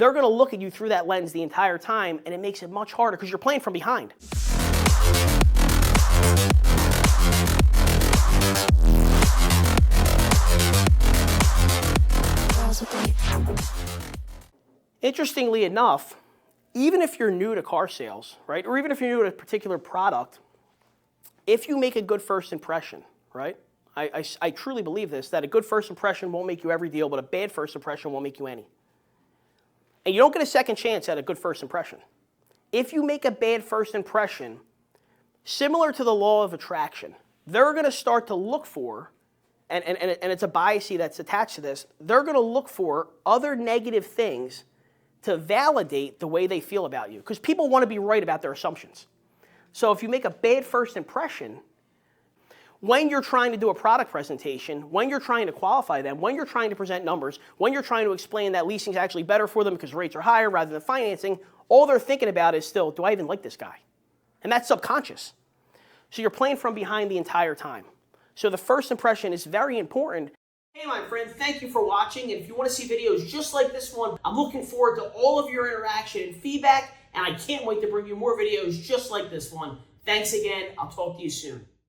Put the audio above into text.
they're going to look at you through that lens the entire time, and it makes it much harder because you're playing from behind. Interestingly enough, even if you're new to car sales, right, or even if you're new to a particular product, if you make a good first impression, right, I truly believe this, that a good first impression won't make you every deal, but a bad first impression won't make you any. And you don't get a second chance at a good first impression. If you make a bad first impression, similar to the law of attraction, they're going to start to look for, and it's a bias that's attached to this, they're going to look for other negative things to validate the way they feel about you. Because people want to be right about their assumptions. So if you make a bad first impression, when you're trying to do a product presentation, when you're trying to qualify them, when you're trying to present numbers, when you're trying to explain that leasing is actually better for them because rates are higher rather than financing, all they're thinking about is still, do I even like this guy? And that's subconscious. So you're playing from behind the entire time. So the first impression is very important. Hey, my friend, thank you for watching. And if you want to see videos just like this one, I'm looking forward to all of your interaction and feedback. And I can't wait to bring you more videos just like this one. Thanks again. I'll talk to you soon.